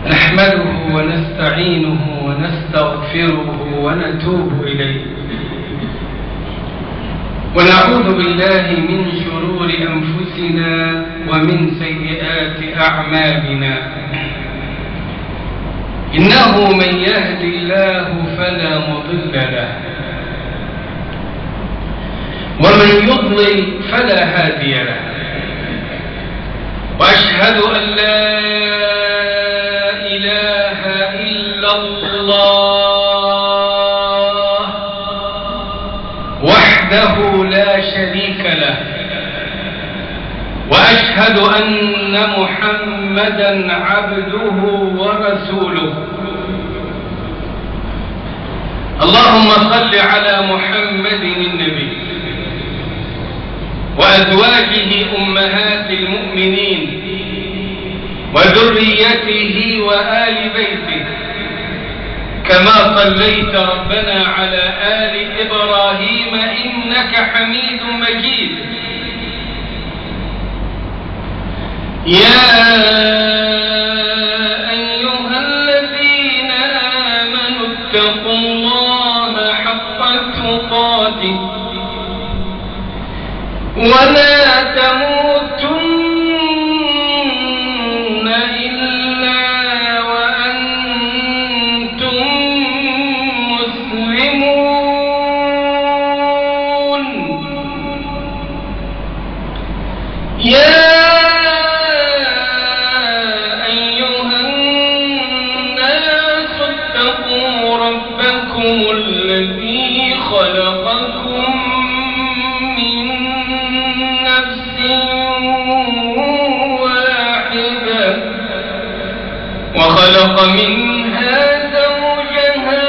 نحمده ونستعينه ونستغفره ونتوب إليه ونعوذ بالله من شرور أنفسنا ومن سيئات أعمالنا. إنه من يهد الله فلا مضل له ومن يضلل فلا هادي له. وأشهد أن لا إله إلا الله وحده لا شريك له، وأشهد أن محمدا عبده ورسوله. اللهم صل على محمد النبي وأزواجه أمهات المؤمنين وذريته وآل بيته، كما صليت ربنا على آل إبراهيم إنك حميد مجيد. يا أيها الذين آمنوا اتقوا الله حق تقاته ولا تموتن إلا وأنتم مسلمون. يا أيها الناس اتقوا ربكم الذي خلقكم وخلق منها زوجها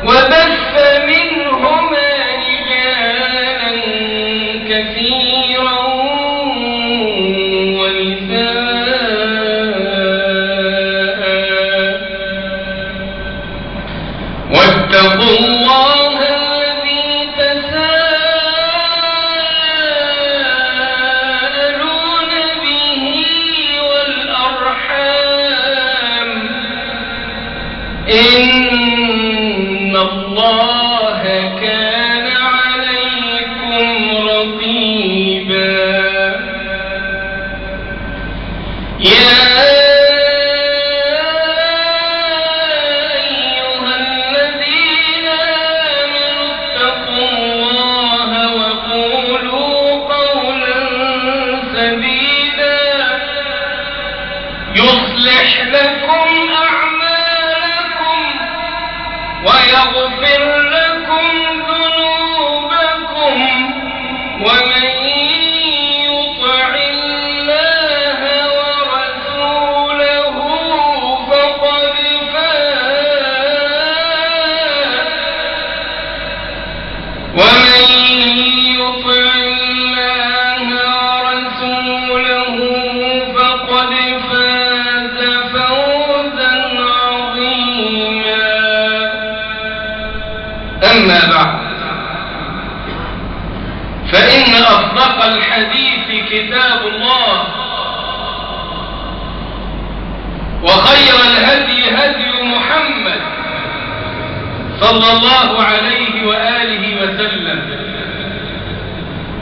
وبث منهما رجالا كثيرا ونساء، واتقوا الله الذي تساءلون به والأرحام، إن الله كان عليكم رقيبا. يا أيها الذين آمنوا اتقوا الله وقولوا قولا سديدا يصلح لكم أعمالكم ويغفر لكم ذنوبكم، ومن يطع الله ورسوله فقد فاز. ومن يطع الله ورسوله فقد فاز فوزا عظيما. أما بعد، فإن أصدق الحديث كتاب الله، وخير الهدي هدي محمد صلى الله عليه وآله وسلم،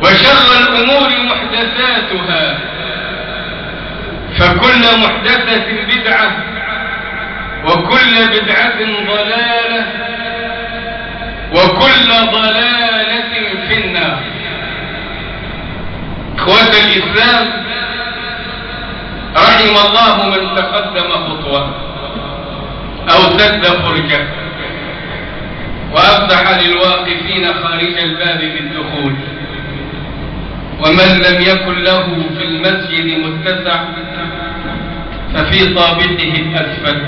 وشر الأمور محدثاتها، فكل محدثة بدعة وكل بدعة ضلالة وكل ضلالة في النار. إخوة الإسلام، رحم الله من تقدم خطوة أو سد فرجة، وأفتح للواقفين خارج الباب بالدخول، ومن لم يكن له في المسجد متسع ففي طابقه الأسفل.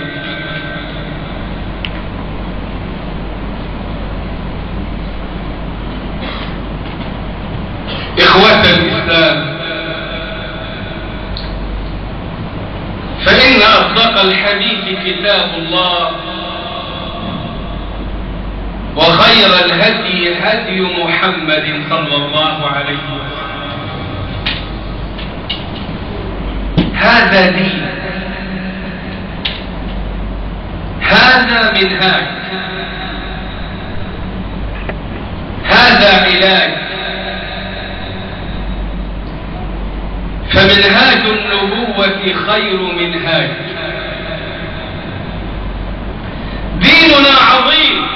إخوة الإسلام، فإن أصدق الحديث كتاب الله، وخير الهدي هدي محمد صلى الله عليه وسلم، هذا دين، هذا منهاج، هذا علاج. فمنهاج النبوة خير منهاج. ديننا عظيم،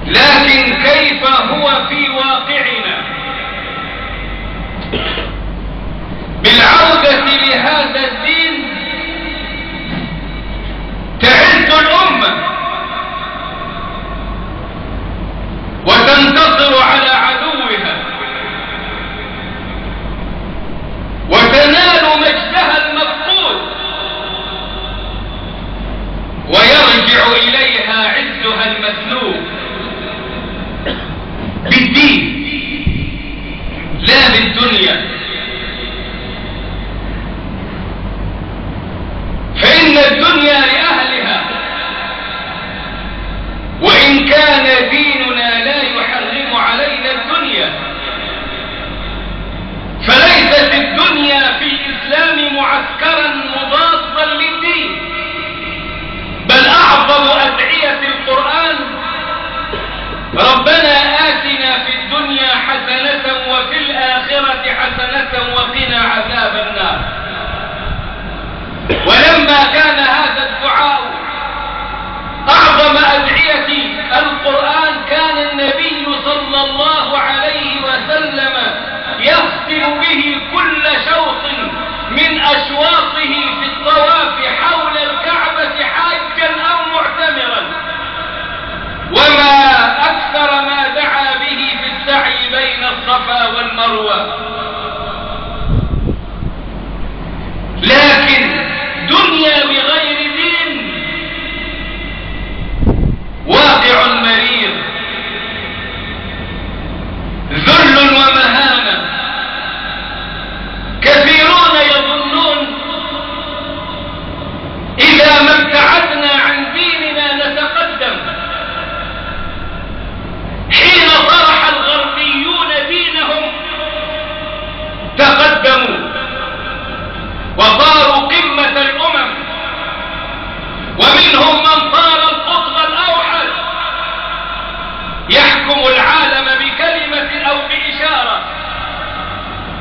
لكن كيف هو في واقعنا؟ بالعودة لهذا الدين تعز الأمة وتنتصر على عدوها وتنال مجدها المفقود ويرجع إليها عزها المسلوب بالدين لا بالدنيا. فإن الدنيا لأهلها، وإن كان ديننا لا يحرم علينا الدنيا، فليست الدنيا في الإسلام معسكرا مضادا للدين، بل أعظم أدعية القرآن ربنا آتنا في الدنيا حسنة وفي الآخرة حسنة وقنا عذاب النار. ولما كان هذا الدعاء أعظم أدعية القرآن، كان النبي صلى الله عليه وسلم يختم به كل شوط من أشواطه في الطواف حول الكعبة حاجا أو معتمرا. وما أكثر ما دعا به في السعي بين الصفا والمروة. لكن دنيا بغير دين واقع مرير، ذل ومهانة. كثيرون يظنون إذا ما ابتعدنا عن ديننا نتقدم. حين طرح الغربيون دينهم تقدموا وصاروا قمة الأمم، ومنهم من صار القطب الأوحد يحكم العالم بكلمة أو بإشارة،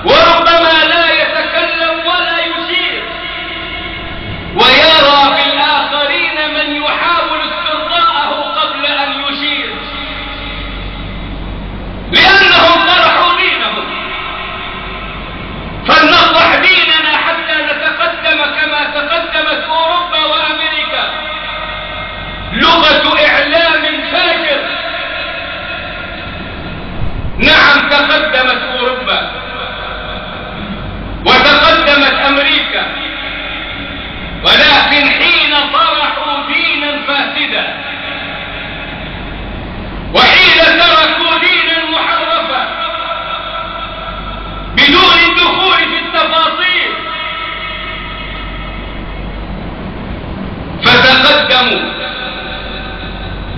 وربما لا يتكلم ولا يشير، ويرى في الآخرين من يحاول استرضاءه قبل أن يشير، لأنهم طرحوا دينهم. فلنصلح ديننا حتى نتقدم كما تقدمت أوروبا وأمريكا. لغة إعلام فاجر. نعم تقدمت أوروبا وتقدمت أمريكا، ولكن حين طرحوا دينا فاسدا وحين تركوا دينا محرفا بدون الدخول في التفاصيل فتقدموا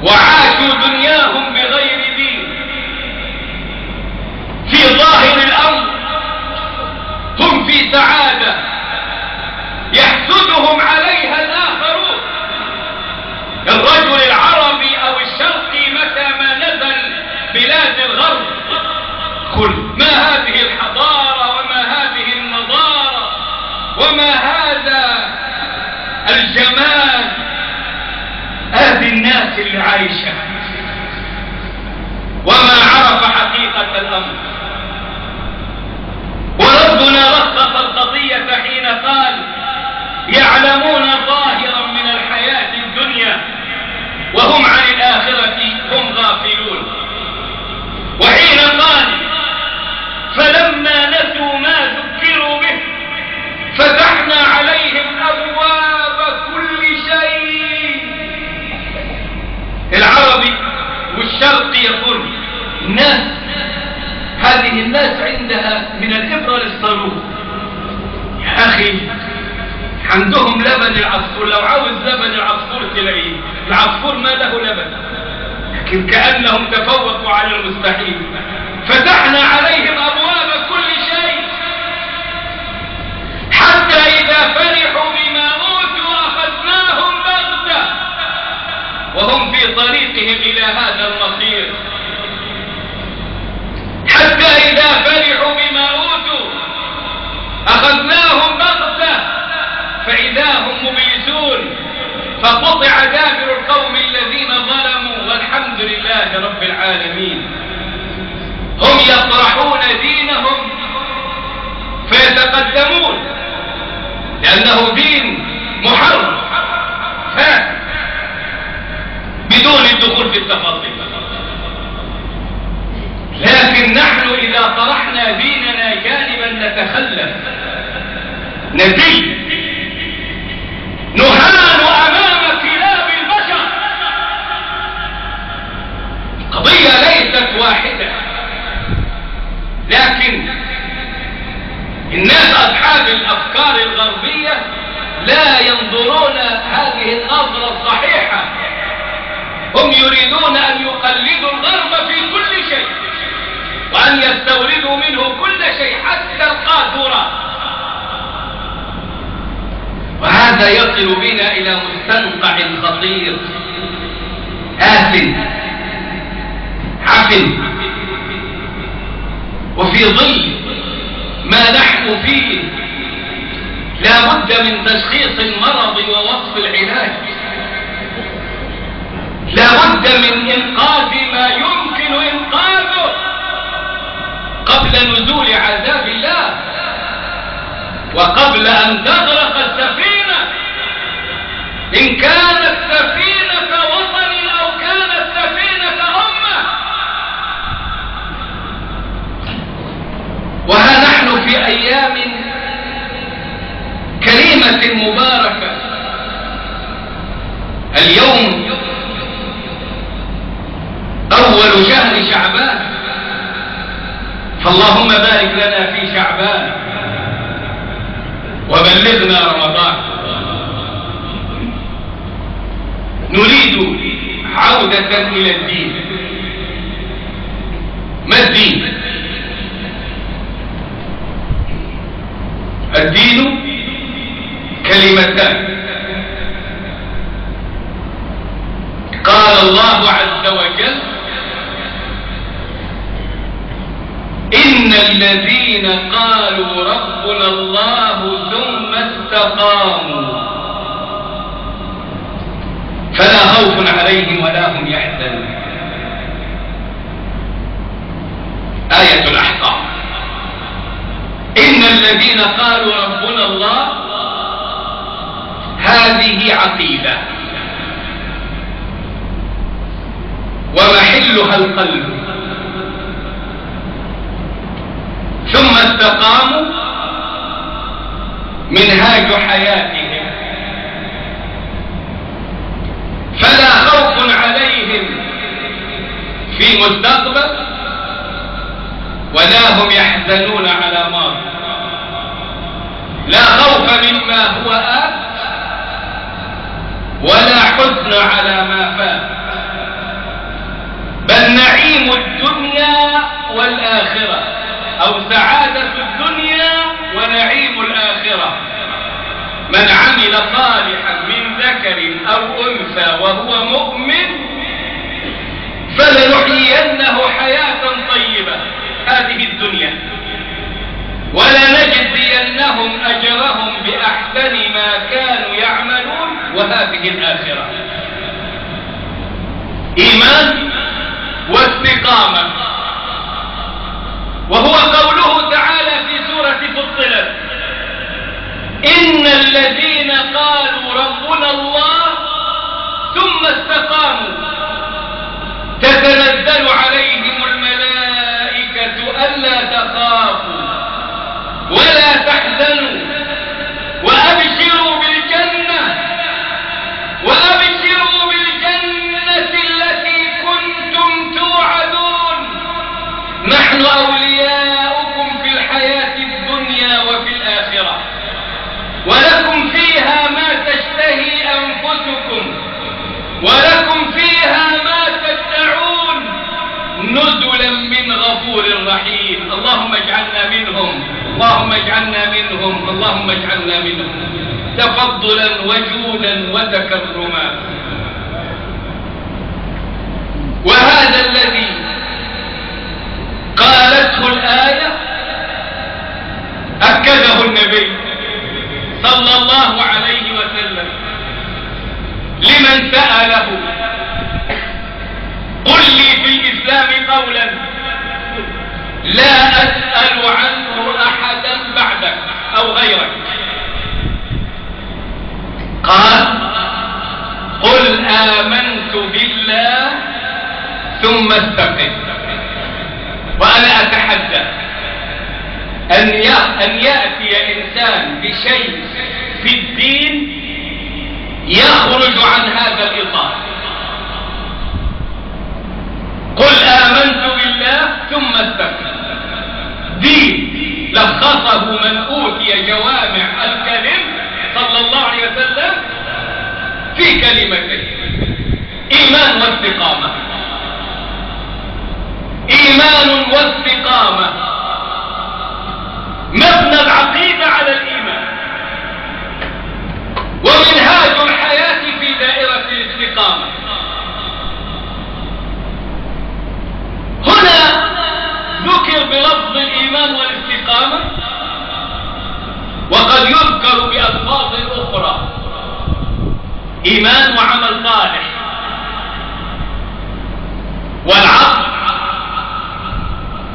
وعاشوا دنياهم بغير دين. في ظاهر الأمر هم في سعادة يحسدهم عليها الآخرون. الرجل العربي أو الشرقي متى ما نزل بلاد الغرب قل ما هذه الحضارة وما هذه النضارة وما هذا الجمال، هذه الناس اللي عايشة وما عرف حقيقة الأمر. وربنا رخص القضية حين قال يعلمون ظاهرا من الحياة الدنيا وهم عن الآخرة هم غافلون. وحين قال فلما نسوا ما ذكروا به فتحنا عليهم أبواب كل شيء. العربي والشرقي يقول الناس، هذه الناس عندها من الإبرة للصاروخ. يا أخي عندهم لبن العصفور، لو عاوز لبن العصفور تلاقيه. العصفور ما له لبن، لكن كأنهم تفوقوا على المستحيل. فتحنا عليهم أبواب كل شيء العالمين. هم يطرحون دينهم فيتقدمون لأنه دين محرم فاسد بدون الدخول في التفاصيل. لكن نحن إذا طرحنا ديننا جانبا نتخلف، نزل، نهان أمام كلاب البشر. قضية ليست واحدة، لكن الناس أصحاب الأفكار الغربية لا ينظرون هذه النظرة الصحيحة. هم يريدون أن يقلدوا الغرب في كل شيء وأن يستوردوا منه كل شيء حتى القاذورات. وهذا يصل بنا إلى مستنقع خطير آثم عفن. وفي ظل ما نحن فيه لا بد من تشخيص المرض ووصف العلاج، لا بد من إنقاذ ما يمكن إنقاذه قبل نزول عذاب الله وقبل أن تغرق السفينة، إن كانت سفينة وطن أو كانت سفينة أمة. وها نحن في أيام كريمة مباركة. اليوم أول شهر شعبان، فاللهم بارك لنا في شعبان وبلغنا رمضان. نريد عودة إلى الدين. ما الدين؟ الدين كلمتان. قال الله عز وجل: إن الذين قالوا ربنا الله ثم استقاموا فلا خوف عليهم ولا هم يحزنون. آية الأحقاف. إن الذين قالوا ربنا الله، هذه عقيدة ومحلها القلب. ثم استقاموا، منهاج حياتهم، فلا خوف عليهم في مستقبل ولا هم يحزنون على ماضي. لا خوف مما هو آت ولا حزن على ما فات، بل نعيم الدنيا والآخرة، أو سعادة الدنيا ونعيم الآخرة. من عمل صالحا من ذكر أو أنثى وهو مؤمن فلنحيينه حياة طيبة، هذه الدنيا، ولنجزينهم أجرهم بأحسن ما كانوا يعملون، وهذه الآخرة. إيمان واستقامة. وهو قوله تعالى في سورة فصلت: إن الذين قالوا ربنا الله ثم استقاموا تتنزل عليهم الملائكة ألا تخافوا ولا تحزنوا وأبشروا بالجنة التي كنتم توعدون. نحن أولياؤكم في الحياة الدنيا وفي الآخرة، ولكم فيها ما تشتهي أنفسكم ولكم فيها ما تدعون، نزلا من غفور رحيم. اللهم اجعلنا منهم، اللهم اجعلنا منهم، اللهم اجعلنا منهم، تفضلا وجودا وتكرما. وهذا الذي قالته الآية أكده النبي صلى الله عليه وسلم لمن سأله: قل لي في الإسلام الإسلام قولا لا أسأل عنه أحدا بعدك أو غيرك. قال قل آمنت بالله ثم استقم. وأنا أتحدى أن يأتي إنسان بشيء في الدين يخرج عن هذا الإطار. قل آمنت بالله ثم استقم، دين لخصه من أوتي جوامع الكلم صلى الله عليه وسلم في كلمتين: إيمان واستقامة. إيمان واستقامة، مبنى العقيدة على الإيمان، ومنهاج الحياة في دائرة الاستقامة. هنا ذكر بلفظ الإيمان والاستقامة، وقد يذكر بألفاظ أخرى: إيمان وعمل صالح، والعصر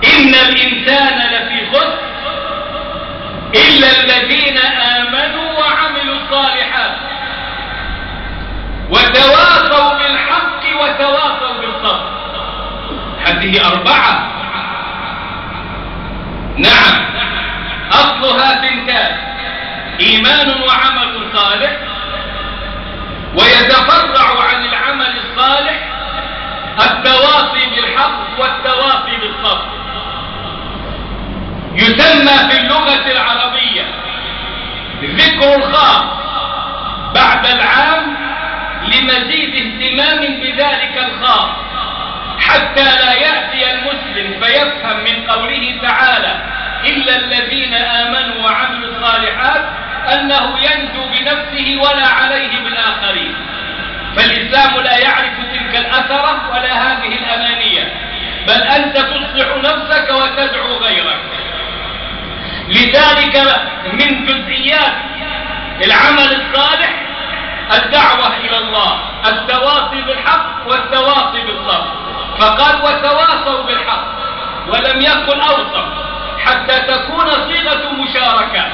إن الإنسان لفي خسر إلا الذين آمنوا وعملوا الصالحات وتواصوا بالحق وتواصوا بالصبر. هذه أربعة، نعم، أصلها ثنتان: إيمان وعمل صالح، ويتفرع عن العمل الصالح التواصي بالحق والتواصي بالصبر. يسمى في اللغة العربية ذكر الخاص بعد العام لمزيد اهتمام بذلك الخاص، حتى لا يأتي المسلم فيفهم من قوله تعالى إلا الذين آمنوا وعملوا الصالحات أنه ينجو بنفسه ولا عليه بالآخرين. فالإسلام لا يعرف تلك الأثرة ولا هذه الأنانية، بل أنت تصلح نفسك وتدعو غيرك. لذلك من جزئيات العمل الصالح الدعوة إلى الله، التواصي بالحق والتواصي بالصبر. فقال وتواصوا بالحق، ولم يكن أوصف حتى تكون صيغة مشاركة: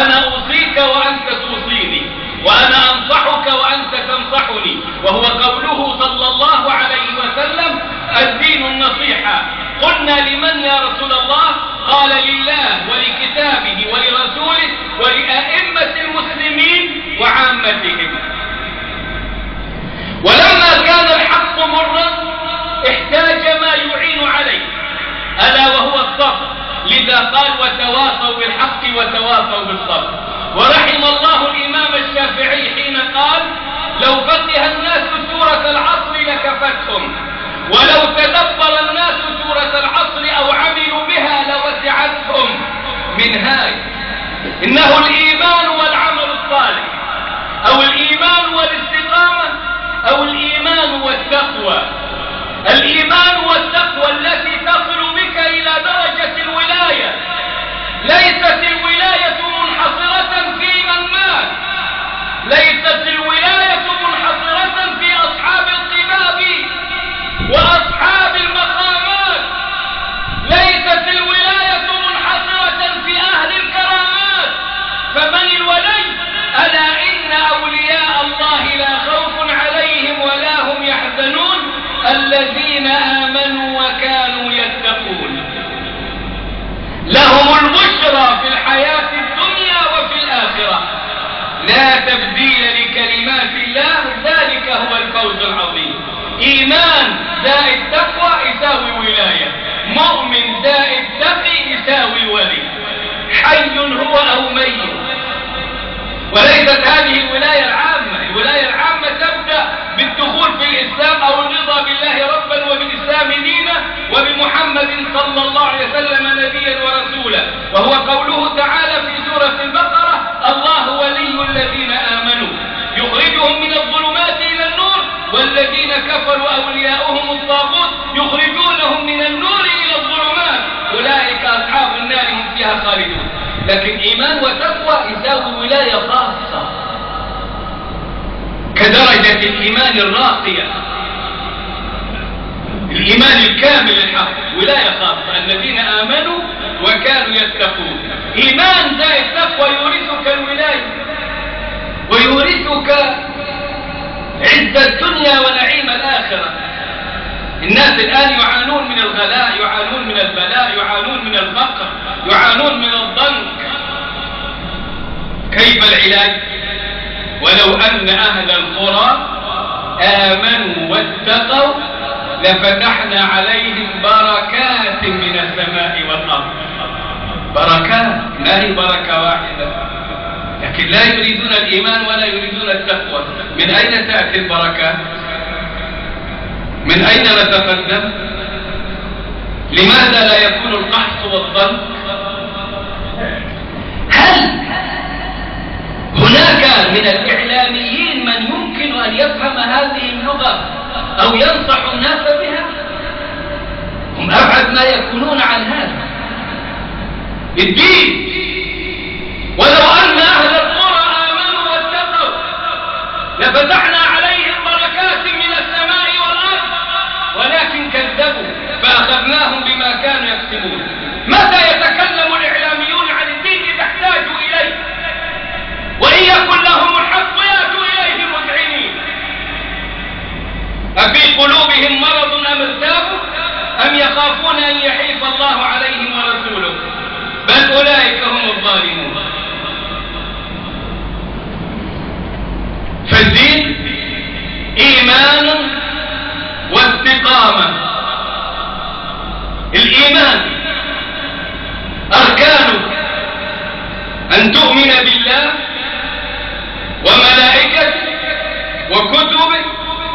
أنا أوصيك وأنت توصيني، وأنا أنصحك وأنت تنصحني. وهو قوله صلى الله عليه وسلم: الدين النصيحة. قلنا لمن يا رسول الله؟ قال لله ولكتابه ولرسوله ولأئمة المسلمين وعامتهم. ولما كان الحق مرا احتاج ما يعين عليه، ألا وهو الصبر. لذا قال وتواصوا بالحق وتواصوا بالصبر. ورحم الله الإمام الشافعي حين قال: لو فقه الناس سورة العصر لكفتهم، ولو تدبر الناس سورة العصر أو عملوا بها لوسعتهم. منهاج إنه الإيمان والعمل الصالح، أو الإيمان والاستقامة، أو الإيمان والتقوى. الإيمان والتقوى التي تصل بك إلى درجة الولاية. ليست الولاية منحصرة في من مات، ليست الولاية منحصرة في أصحاب القباب وأصحاب المقامات، ليست الولاية منحصرة في أهل الكرامات. فمن الولي؟ ألا إن أولياء الله لا خوف عليهم ولا هم يحزنون الذين آمنوا وكانوا يتقون. لهم البشرى في الحياة الدنيا وفي الآخرة، لا تبديل لكلمات الله، ذلك هو الفوز العظيم. إيمان زائد تقوى يساوي ولاية، مؤمن زائد تقي يساوي ولي. حي هو أو ميت. وليست هذه الولاية العامة. الولاية العامة تبدأ بالدخول في الإسلام أو الرضا بالله ربا وبالإسلام دينا وبمحمد صلى الله عليه وسلم نبيا ورسولا. وهو قوله تعالى في سورة البقرة: الله ولي الذين آمنوا يخرجهم من الظلمات إلى النور والذين كفروا أولياؤهم الطاغوت يخرجونهم من النور إلى الظلمات أولئك أصحاب النار هم فيها خالدون. لكن إيمان وتقوى يساوي ولاية خاصة كدرجة الإيمان الراقية. الإيمان الكامل الحق، ولاية خاصة، الذين آمنوا وكانوا يتقون. إيمان زائد تقوى يورثك الولاية ويورثك عز الدنيا ونعيم الآخرة. الناس الآن يعانون من الغلاء، يعانون من البلاء، يعانون من الفقر، يعانون من الضنك. كيف العلاج؟ ولو أن أهل القرى آمنوا واتقوا لفتحنا عليهم بركات من السماء والأرض. بركات، لا هي بركة واحدة، لكن لا يريدون الإيمان ولا يريدون التقوى. من أين تأتي البركات؟ من أين نتقدم؟ لماذا لا يكون القحط والضنك؟ هل هناك من الإعلاميين من يمكن أن يفهم هذه اللغة أو ينصح الناس بها؟ هم أبعد ما يكونون عن هذا الدين. ولو أن أهل القرى آمنوا واتقوا لفتحنا عليهم بركات من السماء والأرض، ولكن كذبوا فأخذناهم بما كانوا يكسبون. متى يتكلم الإعلاميون عن الدين تحتاجوا إليه؟ وإن يكن لهم الحق يأتوا إليه مذعنين. أفي قلوبهم مرض أم ارتابوا أم يخافون أن يحيف الله عليهم ورسوله بل أولئك هم الظالمون. فالدين إيمان واستقامة. الإيمان أركانه أن تؤمن بالله وملائكته وكتبه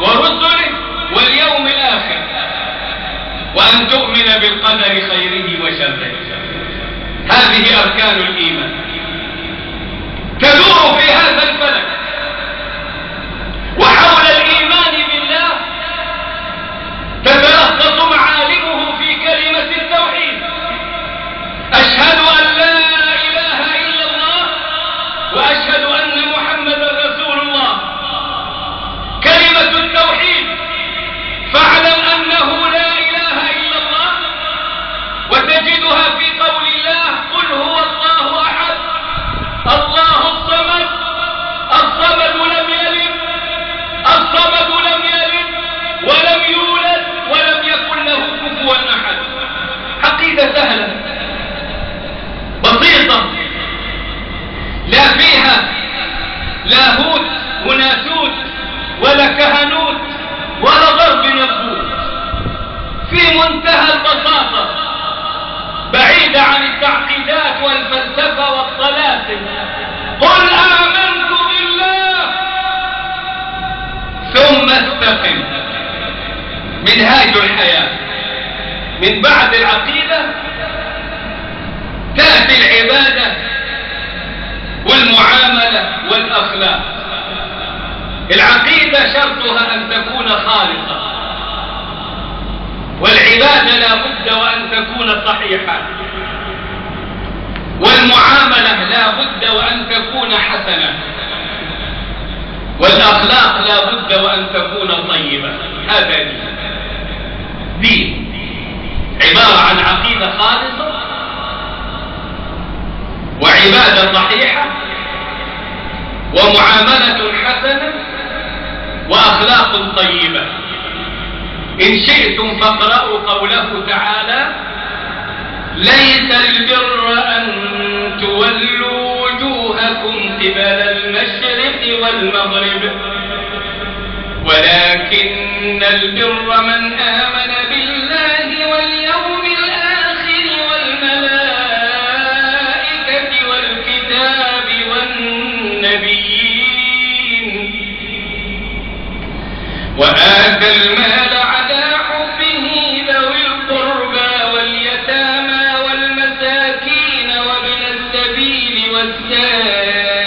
ورسله واليوم الآخر، وأن تؤمن بالقدر خيره وشره. هذه أركان الإيمان تدور في هذا الفلك. وحول الإيمان بالله تتلخص معالمه في كلمة التوحيد: أشهد أن لا إله إلا الله وأشهد أن محمدا رسول الله. كلمة التوحيد فاعلم أنه لا إله إلا الله، وتجدها في قول الله: قل هو الله أحد الله الصمد. الصمد لم يلد، الصمد لم يلد ولم يولد ولم يكن له كفوا أحد. عقيدة سهلة بسيطة، لا فيها لاهوت وناسوت ولا كهنوت ولا ضرب نبوت، في منتهى البساطة، بعيدة عن التعقيدات والفلسفة والطلاسم. قل آمنت بالله ثم استقم. منهاج الحياة. من بعد العقيدة تأتي العبادة والمعاملة والأخلاق. العقيدة شرطها أن تكون خالصة، والعبادة لا بد وأن تكون صحيحة، والمعاملة لا بد وأن تكون حسنة، والأخلاق لا بد وأن تكون طيبة. هذا دين عبارة عن عقيدة خالصة وعبادة صحيحة ومعاملة حسنة وأخلاق طيبة. إن شئتم فاقرأوا قوله تعالى: ليس البر أن تولوا وجوهكم قبل المشرق والمغرب ولكن البر من آمن بالله واليوم الآخر والملائكة والكتاب والنبيين وآتى المال على حبه ذوي القربى واليتامى والمساكين وابن السبيل والسائلين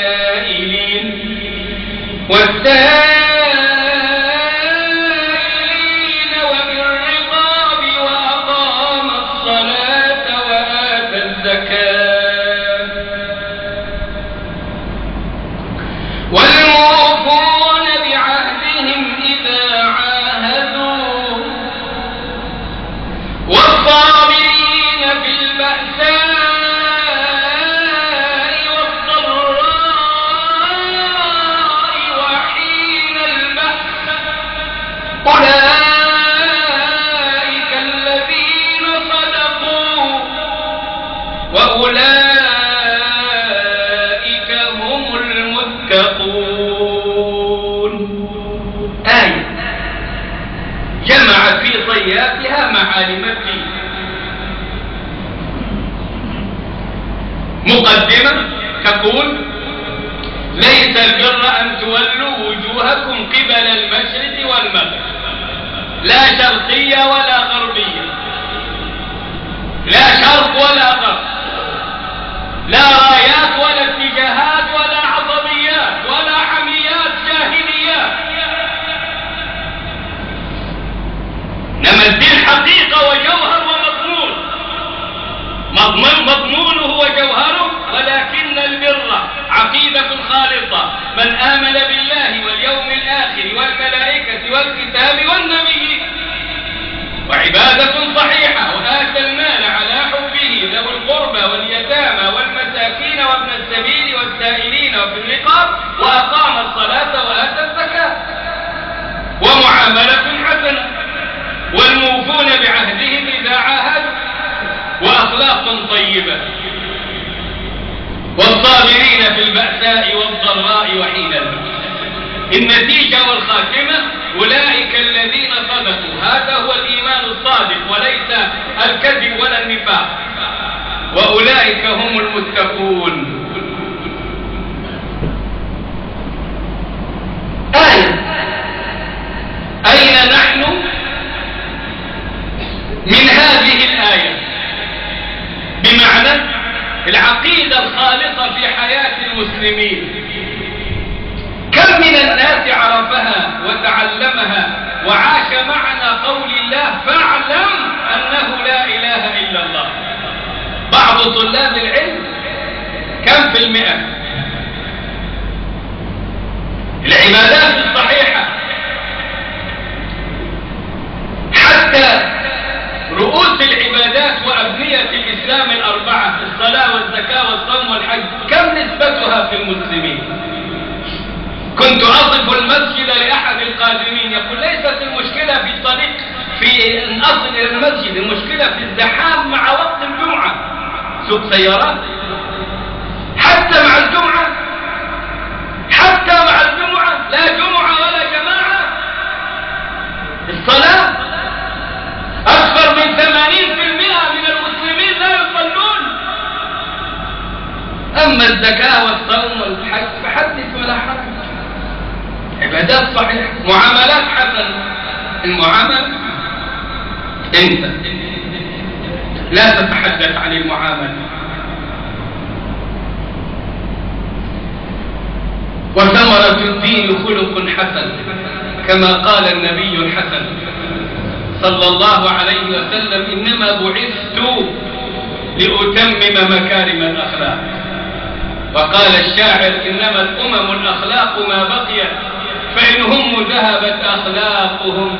وفي الرقاب وأقام الصلاة وآتى الزكاة والموفون بعهدهم إذا عاهدوا يقول ليس البر أن تولوا وجوهكم قبل المشرق والمغرب، لا شرقية ولا غربية، لا شرق ولا غرب، لا رايات ولا اتجاهات ولا عصبيات ولا حميات جاهليات. إنما الدين حقيقة وجوهر ومضمون، مضمونه وجوهره. ولكن البر عقيدة خالصة، من آمن بالله واليوم الآخر والملائكة والكتاب والنبي، وعبادة صحيحة، وآتى المال على حبه ذوي القربى واليتامى والمساكين وابن السبيل والسائلين وفي الرقاب، وأقام الصلاة وآتى الزكاة، ومعاملة حسنة، والموفون بعهدهم إذا عاهدوا، وأخلاق طيبة، والصابرين في البأساء والضراء وحين البأس. النتيجة والخاتمة أولئك الذين صدقوا، هذا هو الإيمان الصادق وليس الكذب ولا النفاق، وأولئك هم المتقون. أين نحن من هذه الآية؟ بمعنى العقيدة الخالصة في حياة المسلمين. كم من الناس عرفها وتعلمها وعاش معنى قول الله فاعلم أنه لا إله إلا الله؟ بعض طلاب العلم كم في المئة؟ العبادات الصحيحة حتى رؤوس العبادات وأبنية الإسلام الأربعة، الصلاة والزكاة والصوم والحج، كم نسبتها في المسلمين؟ كنت أصف المسجد لأحد القادمين يقول ليست المشكلة في الطريق في أن أصل إلى المسجد، المشكلة في الزحام مع وقت الجمعة، سوق سيارات. حتى مع الجمعة لا جمعة ولا جماعة. الصلاة أكثر من 80% من المسلمين لا يصلون. أما الزكاة والصوم والحج فحدث ولا حرج، عبادات صحيحة، معاملات حسنة. المعاملة انت لا تتحدث عن المعاملة. وثمرة الدين خلق حسن، كما قال النبي الحسن صلى الله عليه وسلم إنما بعثت لأتمم مكارم الأخلاق. وقال الشاعر إنما الأمم الأخلاق ما بقيت، فإن هم ذهبت أخلاقهم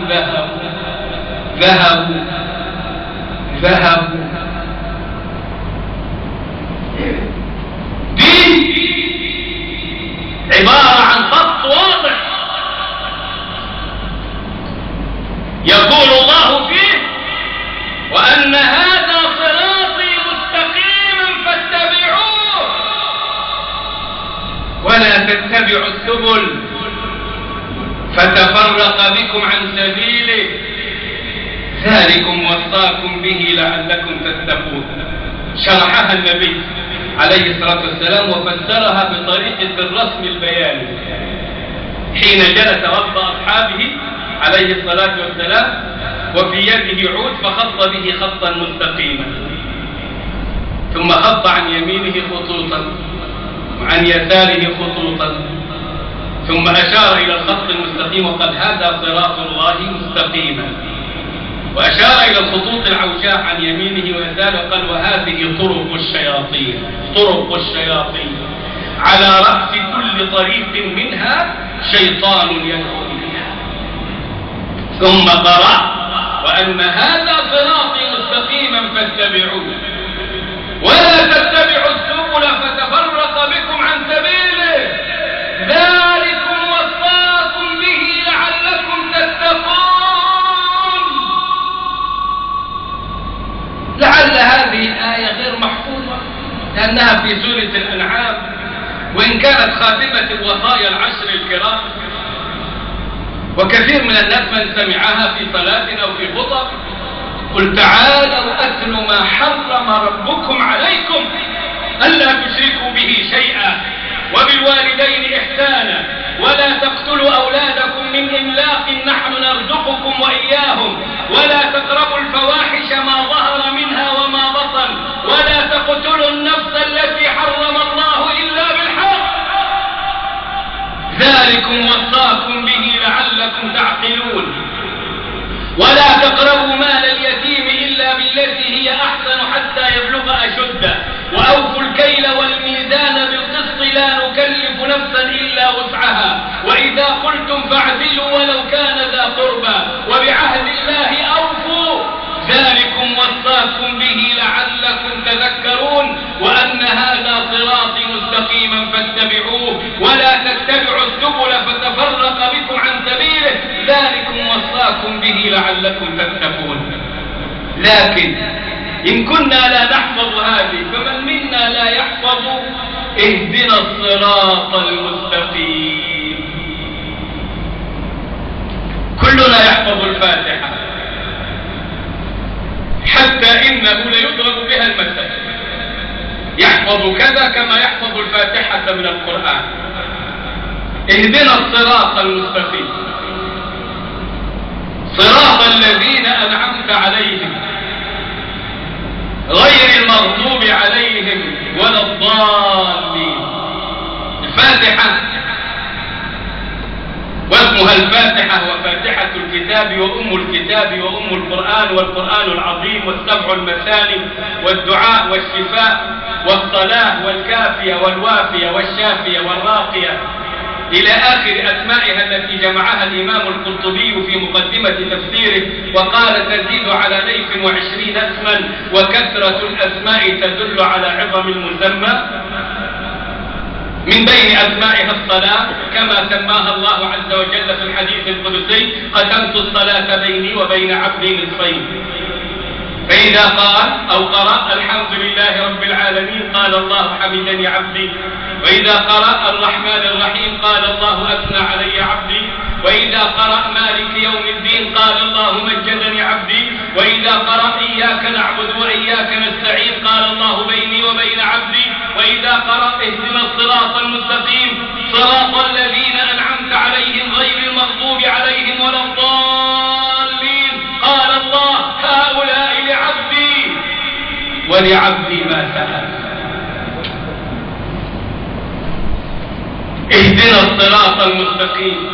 ذهبوا. دين عبارة عن خط واضح يقول الله فيه وأن هذا صراطي مستقيما فاتبعوه ولا تتبعوا السبل فتفرق بكم عن سبيله ذلكم وصاكم به لعلكم تتقون. شرحها النبي عليه الصلاة والسلام وفسرها بطريقة الرسم البياني حين جلس وسط أصحابه عليه الصلاة والسلام وفي يده عود فخط به خطا مستقيما، ثم خط عن يمينه خطوطا وعن يساره خطوطا، ثم أشار إلى الخط المستقيم وقال هذا صراط الله مستقيما، وأشار إلى الخطوط العوجاء عن يمينه ويساره وقال وهذه طرق الشياطين على رأس كل طريق منها شيطان يدعو إليها. ثم قرأ وأن هذا صراطي مستقيما فاتبعوه ولا تتبعوا السبل فتفرق بكم عن سبيله ذلكم وصاكم به لعلكم تتقون. لعل هذه الآية غير محفوظة لأنها في سورة الأنعام، وإن كانت خاتمة الوصايا العشر الكرام، وكثير من الناس من سمعها في صلاة أو في خطب. قل تعالوا أتل ما حرم ربكم عليكم ألا تشركوا به شيئا وبالوالدين إحسانا ولا تقتلوا أولادكم من إملاق نحن نرزقكم وإياهم ولا تقربوا الفواحش ما ظهر منها وما بطن ولا تقتلوا النفس التي حرم الله إلا بالحق ذلكم وصاكم به لعلكم تعقلون ولا تقربوا مال اليتيم إلا بالتي هي أحسن حتى يبلغ أشده وأوفوا الكيل والميزان بالقسط لا نكلف نفسا إلا وسعها وإذا قلتم فاعدلوا ولو كان ذا قربى وبعهد الله أوفوا ذلكم وصاكم به لعلكم تذكرون وأن هذا صراطي مستقيما فاتبعوه ولا تتبعوا السبل فتفرق بكم عن سبيله ذلكم وصاكم به لعلكم تتقون. لكن إن كنا لا نحفظ هذه فمن منا لا يحفظ اهدنا الصراط المستقيم؟ كلنا يحفظ الفاتحة حتى إنه ليضرب بها المثل يحفظ كذا كما يحفظ الفاتحة من القرآن. اهدنا الصراط المستقيم صراط الذين أنعمت عليهم غير المغضوب عليهم ولا الضالين. الفاتحة واسمها الفاتحة وفاتحة الكتاب وأم الكتاب وأم القرآن والقرآن العظيم والسبع المثاني والدعاء والشفاء والصلاة والكافية والوافية والشافية والراقية إلى آخر أسمائها التي جمعها الإمام القرطبي في مقدمة تفسيره وقال تزيد على 120 اسما وكثرة الأسماء تدل على عظم المسمى. من بين أسمائها الصلاة كما سماها الله عز وجل في الحديث القدسي قسمت الصلاة بيني وبين عبدي نصفين فإذا قال أو قرأ الحمد لله رب العالمين قال الله حمدني عبدي وإذا قرأ الرحمن الرحيم قال الله أثنى علي عبدي وإذا قرأ مالك يوم الدين قال الله مجدني عبدي وإذا قرأ إياك نعبد وإياك نستعين قال الله بيني وبين عبدي وإذا قرأ اهدنا الصراط المستقيم صراط الذين أنعمت عليهم غير المغضوب عليهم ولا الضالين قال الله هؤلاء لعبدي ولعبدي ما سأل. اهدنا الصراط المستقيم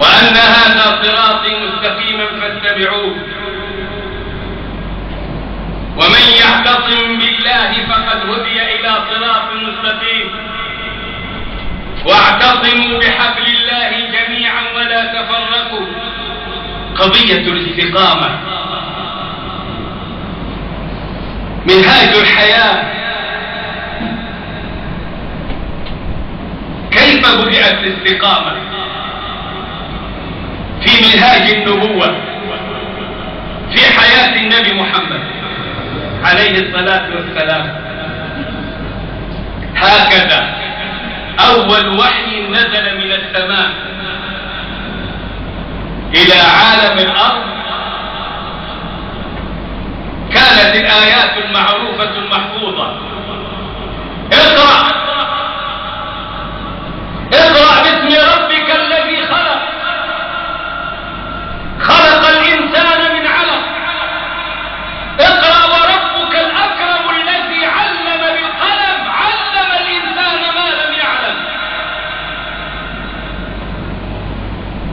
وأن هذا صراطي مستقيما فاتبعوه ومن يعتصم بالله فقد هدي إلى صراط مستقيم واعتصموا بحبل الله جميعا ولا تفرقوا. قضية الاستقامة منهاج الحياة. كيف بدأت الاستقامة؟ في منهاج النبوة في حياة النبي محمد عليه الصلاة والسلام. هكذا أول وحي نزل من السماء إلى عالم الأرض كانت الآيات المعروفة المحفوظة. اقرأ باسم ربك الذي خلق خلق الإنسان من علق اقرأ وربك الأكرم الذي علم بالقلم علم الإنسان ما لم يعلم.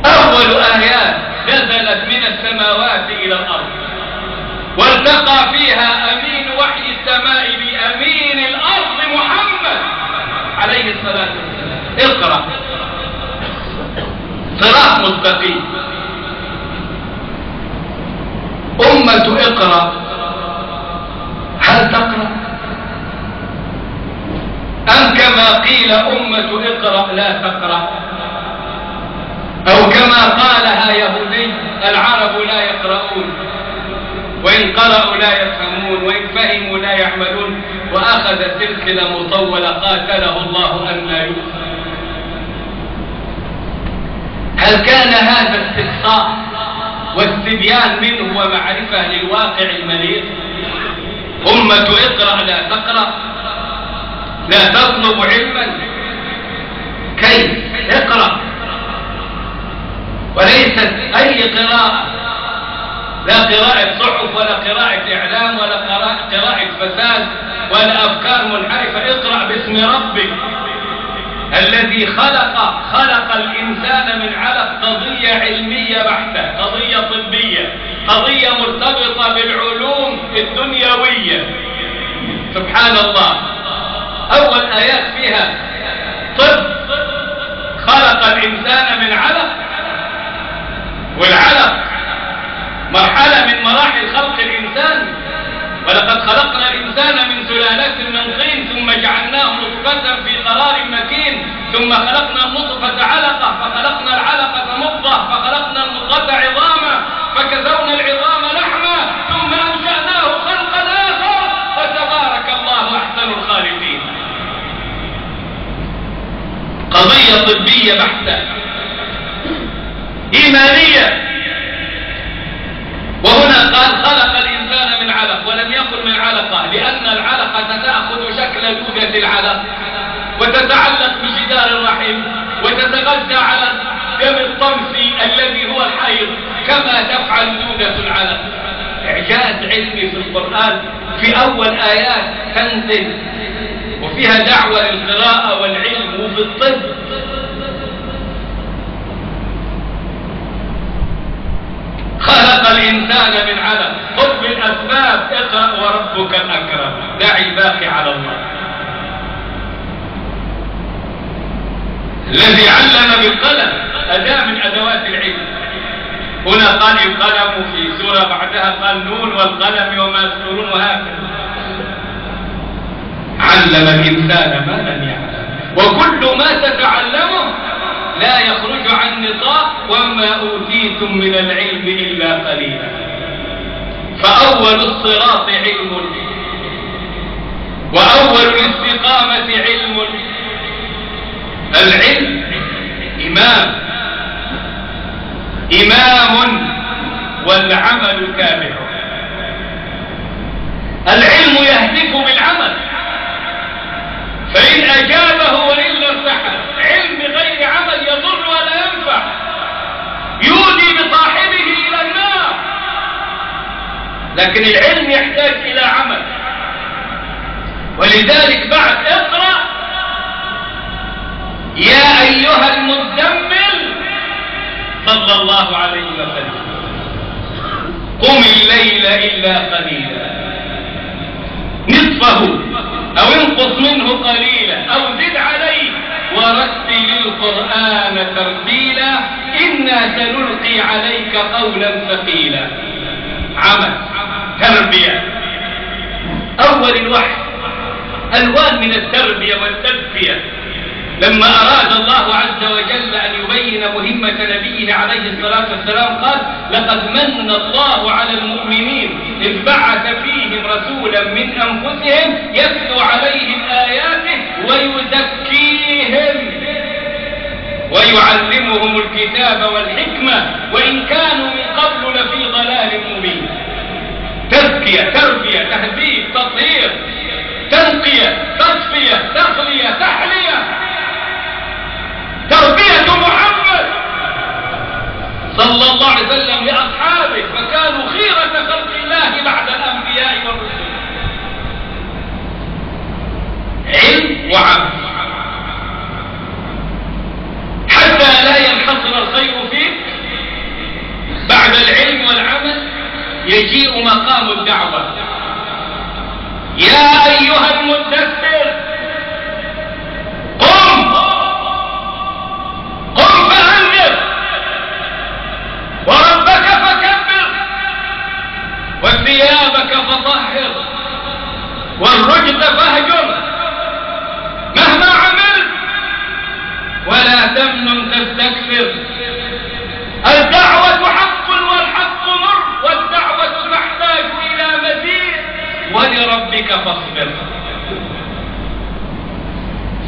أول آيات نزلت من السماوات إلى الأرض والتقى فيها أمين وحي السماء بأمين الأرض محمد عليه الصلاة والسلام. اقرأ صراط مستقيم. أمة اقرأ هل تقرأ أم كما قيل أمة اقرأ لا تقرأ أو كما قالها يهودي العرب لا يقرؤون وإن قرأوا لا يفهمون وإن فهموا لا يعملون وأخذ سلسلة مطولة قاتله الله أن لا يؤخذ. هل كان هذا استقصاء واستبيان منه ومعرفة للواقع المليء؟ أمة اقرأ لا تقرأ لا تطلب علما كيف؟ اقرأ، وليست أي قراءة، لا قراءة صحف ولا قراءة إعلام ولا قراءة فساد ولا أفكار منحرفة. اقرأ باسم ربك الذي خلق الإنسان من علق. قضية علمية بحتة، قضية طبية، قضية مرتبطة بالعلوم الدنيوية. سبحان الله، أول آيات فيها طب، خلق الإنسان من علق، والعلق مرحلة من مراحل خلق الإنسان. ولقد خلقنا الإنسان من سلالة من طين ثم جعلناه نطفة في قرار مكين ثم خلقنا النطفة علقة فخلقنا العلقة مضغة فخلقنا المضغة عظاما فكسونا العظام لحما ثم أنشأناه خلقا آخر فتبارك الله أحسن الخالقين. قضية طبية بحتة إيمانية. وهنا قال خلق الإنسان من علق ولم يقل من علقة، لأن العلقة تأخذ شكل دودة العلق وتتعلق بجدار الرحم وتتغذى على دم الطمس الذي هو الحيض كما تفعل دودة العلق. إعجاز علمي في القرآن في أول آيات تنزل وفيها دعوة للقراءة والعلم. وفي الطب خلق الإنسان من علق. خذ بالأسباب، اقرأ وربك الأكرم، دع الباقي على الله. الذي علم بالقلم أداة من أدوات العلم. هنا قال القلم، في سورة بعدها قال نون والقلم وما يسطرون، وهكذا. علم الإنسان ما لم يعلم، وكل ما تتعلمه لا يخرج عن نطاق وما أوتيتم من العلم إلا قليلا. فأول الصراط علم، وأول الاستقامة علم. العلم إمام والعمل تابع. العلم يهدف بالعمل، فإن أجابه وإلا ارتحل. علم بغير عمل يضر ولا ينفع، يودي بصاحبه إلى النار. لكن العلم يحتاج إلى عمل. ولذلك بعد اقرأ يا أيها المزمل صلى الله عليه وسلم قم الليل إلا قليلا نصفه أو انقص منه قليلا أو زد عليه ورتل القرآن ترتيلا إنا سنلقي عليك قولا ثقيلا. عمل، تربية. أول الوحي ألوان من التربية والتزكية. لما أراد الله عز وجل أن يبين مهمة نبيه عليه الصلاة والسلام قال لقد من الله على المؤمنين إذ بعث فيهم رسولا من أنفسهم يتلو عليهم آياته ويزكيهم ويعلمهم الكتاب والحكمة وإن كانوا من قبل لفي ضلال مبين. تزكية، تربية، تهذيب، تطهير، تنقية، تصفية، تخلية، تحلية. تربية محمد صلى الله عليه وسلم لأصحابه فكانوا خيرة خلق الله بعد الأنبياء والرسل. علم وعمل حتى لا ينحصر الخير فيك. بعد العلم والعمل يجيء مقام الدعوة. يا أيها المدثر قم فأنذر وربك فكبر وثيابك فطهر والرجز فاهجر مهما عملت ولا تمنن تستكثر. الدعوة حق والحق مر والدعوة تحتاج إلى مزيد ولربك فاصبر.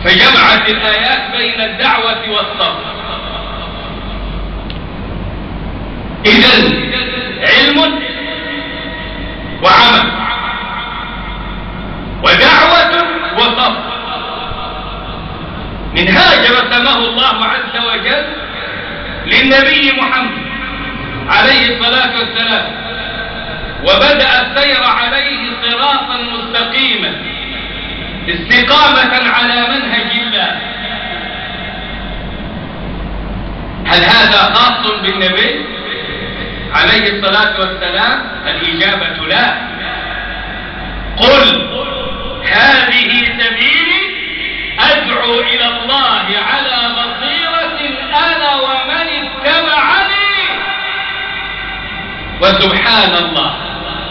فجمعت الآيات بين الدعوة والصبر. إذن علم وعمل ودعوة وصبر. منهاج رسمه الله عز وجل للنبي محمد عليه الصلاة والسلام، وبدأ السير عليه صراطا مستقيما استقامة على منهج الله. هل هذا خاص بالنبي عليه الصلاة والسلام؟ الإجابة لا. قل هذه سبيلي أدعو إلى الله على بصيرة أنا ومن اتبعني وسبحان الله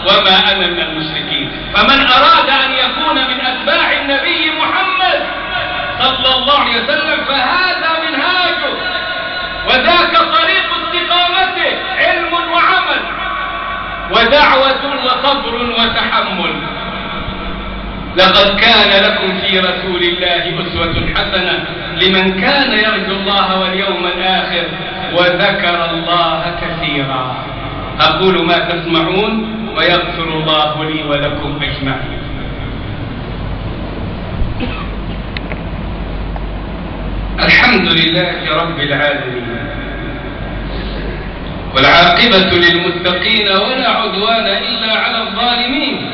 وما أنا من المشركين. فمن أراد أن يكون من أتباع النبي محمد صلى الله عليه وسلم فهذا منهاجه وذاك طريق استقامته، علم وعمل ودعوة وصبر وتحمل. لقد كان لكم في رسول الله أسوة حسنة لمن كان يرجو الله واليوم الآخر وذكر الله كثيرا. أقول ما تسمعون ويغفر الله لي ولكم أجمعين. الحمد لله رب العالمين، والعاقبة للمتقين ولا عدوان إلا على الظالمين،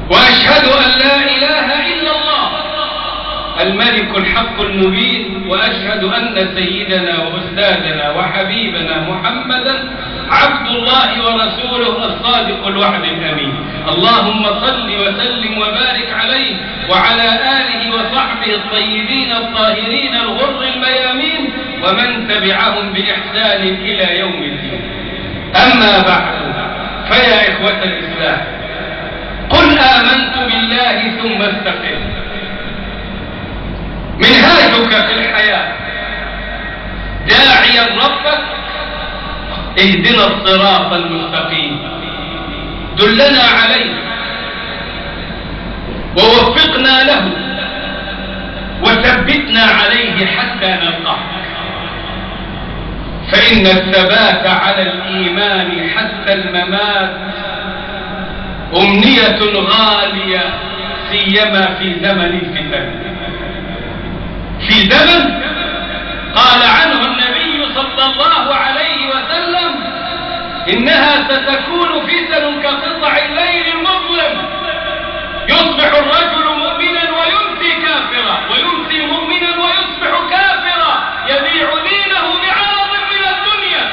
وأشهد أن لا إله إلا الله الملك الحق المبين، وأشهد أن سيدنا وأستاذنا وحبيبنا محمدا عبد الله ورسوله الصادق الوعد الأمين. اللهم صل وسلم وبارك عليه وعلى آله وصحبه الطيبين الطاهرين الغر الميامين ومن تبعهم بإحسان إلى يوم الدين. أما بعد، فيا إخوة الإسلام، قل آمنت بالله ثم استقم. منهاجك في الحياة داعيا ربك اهدنا الصراط المستقيم، دلنا عليه ووفقنا له وثبتنا عليه حتى نلقاك، فإن الثبات على الإيمان حتى الممات أمنية غالية، سيما في زمن الفتن. في زمن قال عنه النبي صلى الله عليه وسلم إنها ستكون فتن كقطع الليل المظلم، يصبح الرجل مؤمنا ويمسي كافرا، ويمسي مؤمنا ويصبح كافرا، يبيع دينه بعرض من الدنيا.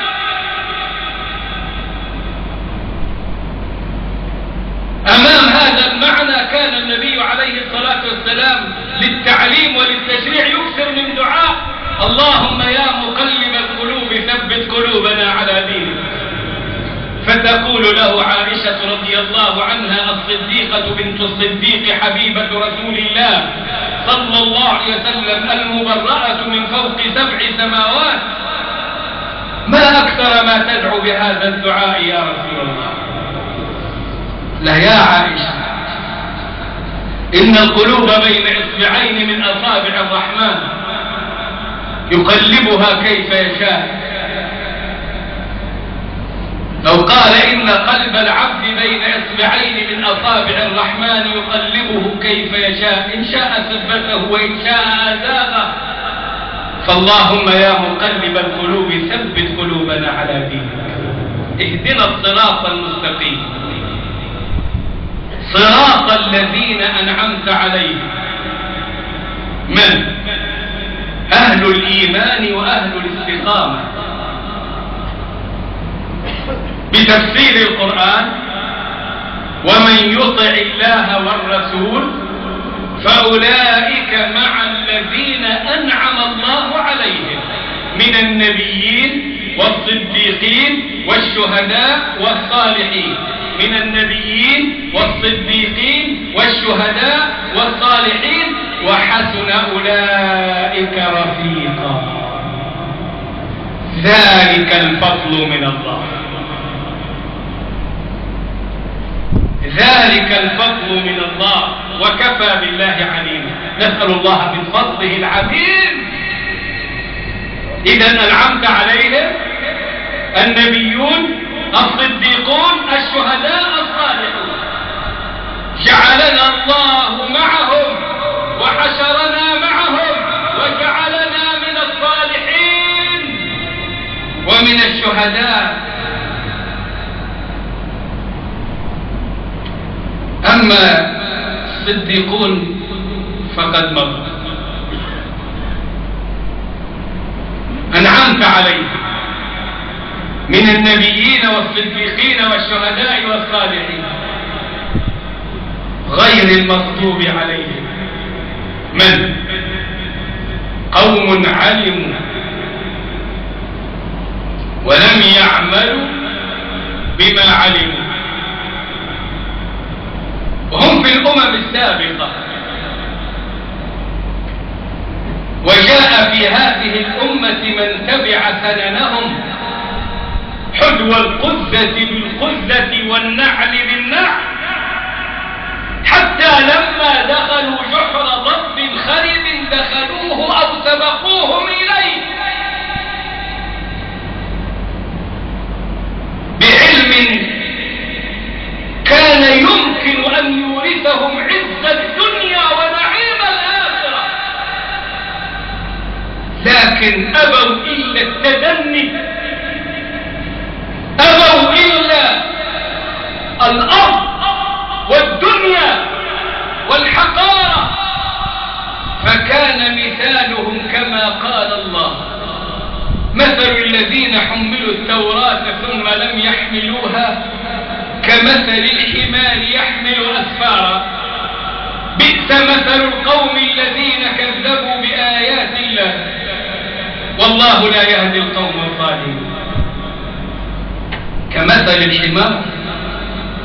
أمام هذا المعنى كان النبي عليه الصلاة والسلام للتعليم وللتشريع يكثر من دعاء اللهم يا مقلب القلوب ثبت قلوبنا على دينك. فتقول له عائشة رضي الله عنها الصديقة بنت الصديق حبيبة رسول الله صلى الله عليه وسلم المبرأة من فوق 7 سماوات: ما أكثر ما تدعو بهذا الدعاء يا رسول الله. لا يا عائشة، إن القلوب بين إصبعين من أصابع الرحمن يقلبها كيف يشاء. لو قال إن قلب العبد بين إصبعين من أصابع الرحمن يقلبه كيف يشاء، إن شاء ثبته وإن شاء أزاغه. فاللهم يا مقلب القلوب ثبت قلوبنا على دينك، اهدنا الصراط المستقيم، صراط الذين أنعمت عليهم، من أهل الإيمان وأهل الاستقامة. بتفسير القرآن: ومن يطع الله والرسول فأولئك مع الذين أنعم الله عليهم من النبيين والصديقين والشهداء والصالحين. من النبيين والصديقين والشهداء والصالحين وحسن أولئك رفيقا. ذلك الفضل من الله، ذلك الفضل من الله وكفى بالله عليما. نسأل الله من فضله العظيم. إذا أنعمت عليهم النبيون الصديقون الشهداء الصالحون، جعلنا الله معهم وحشرنا معهم والشهداء. أما الصديقون فقد مضوا، أنعمت عليهم من النبيين والصديقين والشهداء والصالحين غير المغضوب عليهم من؟ قوم علموا ولم يعملوا بما علموا. وهم في الأمم السابقة، وجاء في هذه الأمة من تبع سننهم حدوى القزة بالقزة والنعل بالنعل، حتى لما دخلوا جحر ضب خرب دخلوه أو سبقوهم إليه بعلم كان يمكن أن يورثهم عز الدنيا ونعيم الآخرة، لكن أبوا إلا التدني، أبوا إلا الأرض والدنيا والحقارة، فكان مثالهم كما قال الله: مثل الذين حملوا التوراة ثم لم يحملوها كمثل الحمار يحمل أسفارا، بئس مثل القوم الذين كذبوا بآيات الله والله لا يهدي القوم الظالمين. كمثل الحمار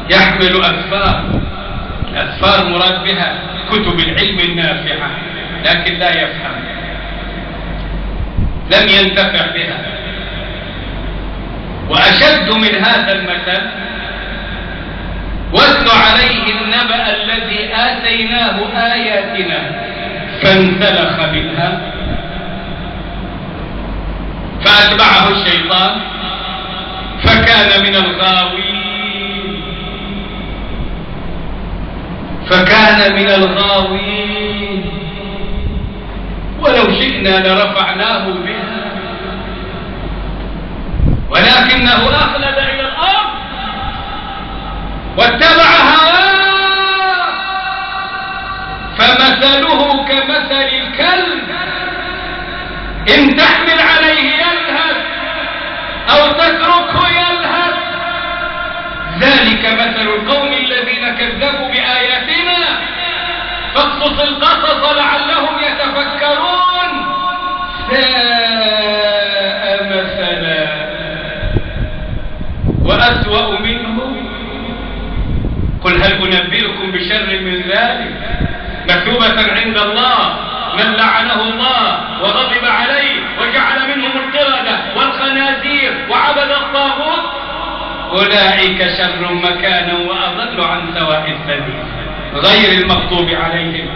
يحمل أسفار، الأسفار مراد بها كتب العلم النافعة، لكن لا يفهم، لم ينتفع بها. وأشد من هذا المثل: واتل عليه النبأ الذي آتيناه آياتنا فانسلخ منها فأتبعه الشيطان فكان من الغاوين. ولو شئنا لرفعناه بها ولكنه أخلد إلى الأرض واتبع هواه فمثله كمثل الكلب إن تحمل عليه يلهث أو تتركه يلهث، ذلك مثل القوم الذين كذبوا بآياتنا فاقصص القصص لعلهم يتفكرون. ساء مثلا وأسوأ منه. قل هل أنبئكم بشر من ذلك مثوبة عند الله من لعنه الله وغضب عليه وجعل منهم القردة والخنازير وعبد الطاغوت أولئك شر مكانا وأضل عن سواء السبيل غير المغضوب عليهم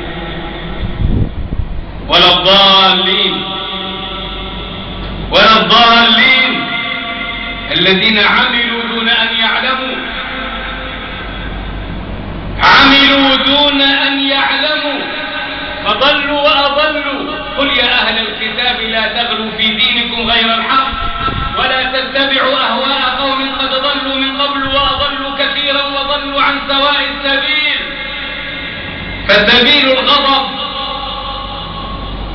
ولا الضالين الذين عملوا دون أن يعلموا فضلوا وأضلوا. قل يا أهل الكتاب لا تغلوا في دينكم غير الحق ولا تتبعوا أهواء قوم قد ضلوا من قبل وأضلوا كثيرا وضلوا عن سواء السبيل. فسبيل الغضب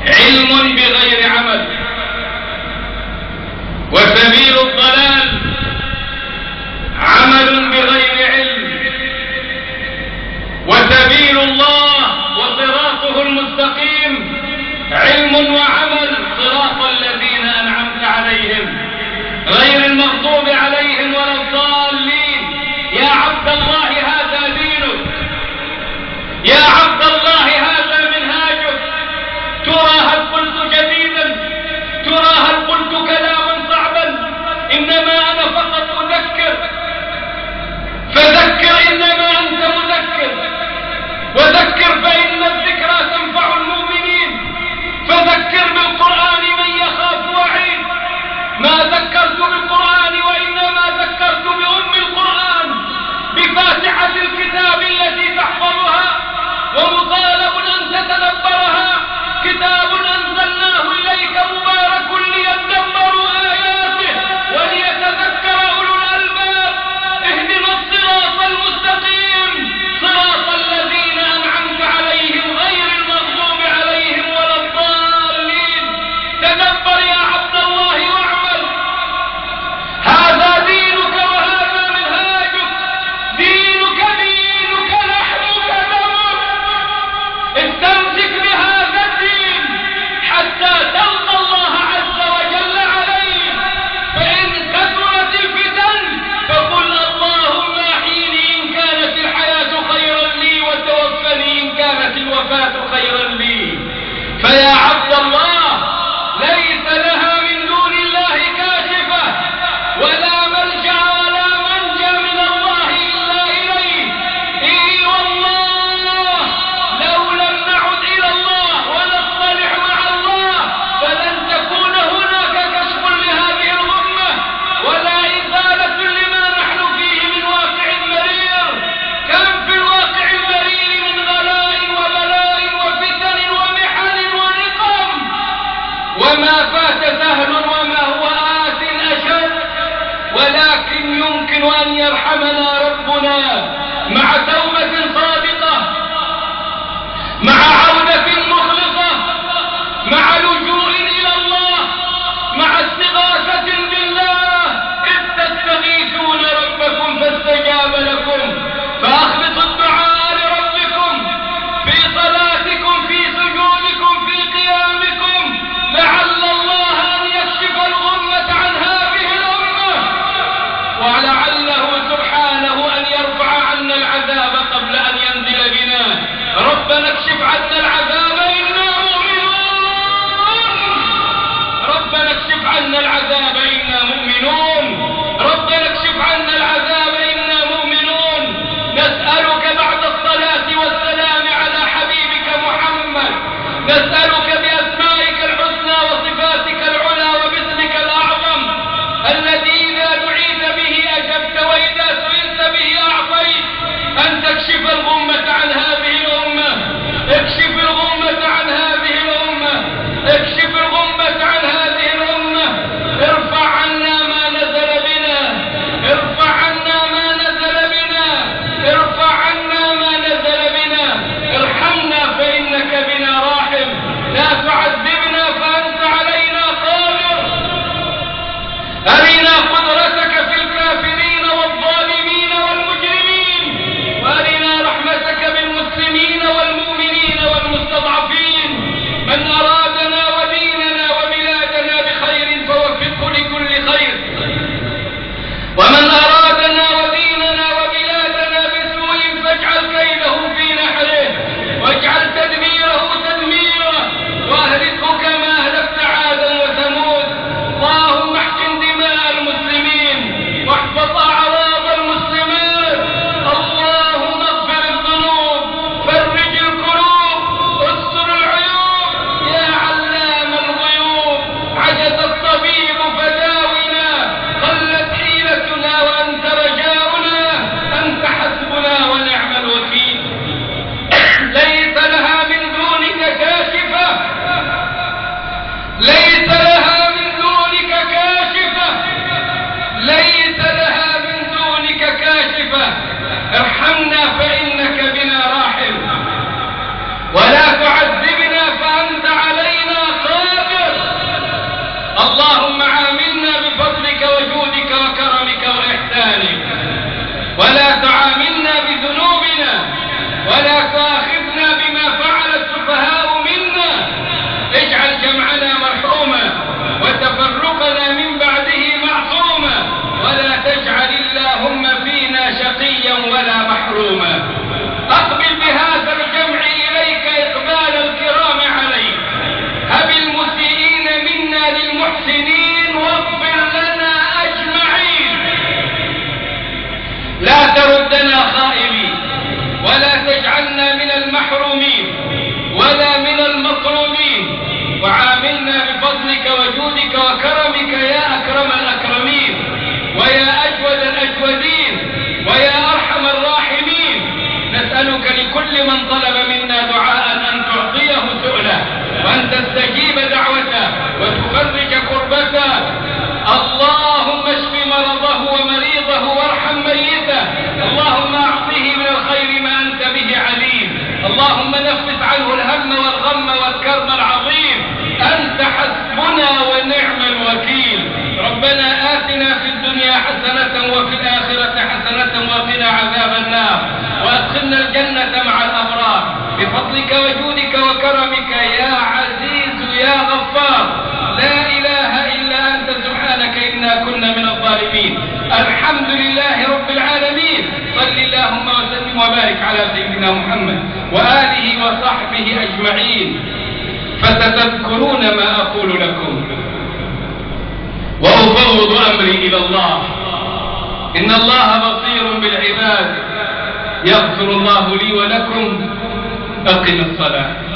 علم بغير عمل، وسبيل الضلال عمل بغير علم، وسبيل الله وصراطه المستقيم علم وعمل، صراط الذين أنعمت عليهم غير المغضوب عليهم ولا الضالين. يا عبد الله هذا دينك، يا عبد الله هذا منهاجك. ترى هل قلت جديدا؟ ترى هل قلت كلاما صعبا؟ إنما أنا فقط أذكر، فذكر إنما أنت مذكر، وذكر فإن الذكرى تنفع المؤمنين، فذكر بالقرآن من يخاف فيا عبد الله ليس لها من دون الله كاشفة ولا ملجأ ولا منجا من الله إلا إليه. إي والله لو لم نعد إلى الله ونصطلح مع الله فلن تكون هناك كشف لهذه الغمة ولا إزالة لما نحن فيه من واقع مرير. كم في الواقع المرير من غلاء وبلاء وفتن ومحن ونقم، وما فات سهل وما هو آت أشد، ولكن يمكن أن يرحمنا ربنا مع توبة صادقة، مع عودة مخلصة، مع لجوء إلى الله، مع استغاثة بالله. إذ تستغيثون ربكم فاستجاب لكم، فأخلصوا الدعاء لربكم في صلاتكم في سجودكم في قيامكم لعل الله أن يكشف الغمة عن هذه الأمة، ولعله سبحانه أن يرفع عنا العذاب قبل أن ينزل بنا. ربنا اكشف عنا العذاب إنا مؤمنون، ربنا اكشف عنا العذاب إنا مؤمنون، ربنا اكشف عنا العذاب إنا مؤمنون. نسألك بعد الصلاة والسلام على حبيبك محمد، نسألك بأسمائك الحسنى وصفاتك العلى وباسمك الأعظم الذي إذا دعيت به أجبت وإذا سئلت به أعطيت، أن تكشف الغمة عن هذه الأمة، اكشف الغمة عن هذه الأمة، اكشف الغمة عن هذه الأمة. ارفع عنا ما نزل بنا، ارفع عنا ما نزل بنا، ارفع عنا ما نزل بنا. ارحمنا فإنك بنا راحم، لا تعذبنا فأنت علينا قادر. أرنا قدرتك في الكافرين والظالمين والمجرمين، وأرنا رحمتك بالمسلمين والمؤمنين والمستضعفين. من أرادنا وديننا وبلادنا بخير فوفقه لكل خير، ومن أرادنا وديننا وبلادنا بسوء فاجعل كيده في نحره، واجعل تدميره تدميره، وأهلكه كما أهلكت عادا وثمود. اللهم احقن دماء المسلمين واحفظ أعراض المسلمين. اللهم اغفر الذنوب، فرج الكروب، استر العيوب، يا علام الغيوب. عجز الطبيب فداونا، قلت حيلتنا وأنت رجاؤنا، أنت حسبنا ونعم الوكيل. ليس لها من دونك كاشفة، ليس لها من دونك كاشفة، ليس لها من دونك كاشفة. ارحمنا فإنك بنا راحم، ولا تعذبنا فأنت علينا قادر. اللهم عاملنا بفضلك وجودك وكرمك وإحسانك، ولا تعاملنا بذنوبنا، ولا تؤاخذنا بما فعل السفهاء منا. اجعل جمعنا مرحوما وتفرقنا من بعده معصوما، ولا تجعل اللهم فينا شقيا ولا محروما. أقبل بهذا الجمع إليك إقبال الكرام عليك، هب المسيئين منا للمحسنين واغفر لنا أجمعين. لا تردنا خائبين، ولا تجعلنا من المحرومين ولا من المطروبين، وعاملنا بفضلك وجودك وكرمك يا أكرم الأكرمين، ويا أجود الأجودين، ويا أرحم الراحمين. نسألك لكل من طلب منا دعاء أن تعطيه سؤله، وأن تستجيب دعوته وتفرج كربته. اللهم اشف مرضه ومريضه وارحم ميته. اللهم أعطه من الخير ما أنت به عليم. اللهم نفس عنه الهم والغم والكرب العظيم. أنت حسبنا ونعم الوكيل. ربنا آتنا في الدنيا حسنة وفي الآخرة حسنة وقنا عذاب النار، وأدخلنا الجنة مع الأبرار بفضلك وجودك وكرمك يا عزيز يا غفار. لا إله إلا أنت سبحانك إنا كنا من الظالمين. الحمد لله رب العالمين. صل اللهم وسلم وبارك على سيدنا محمد وآله وصحبه أجمعين. فستذكرون ما أقول لكم وأفوض أمري إلى الله إن الله بصير بالعباد. يغفر الله لي ولكم. أقم الصلاة.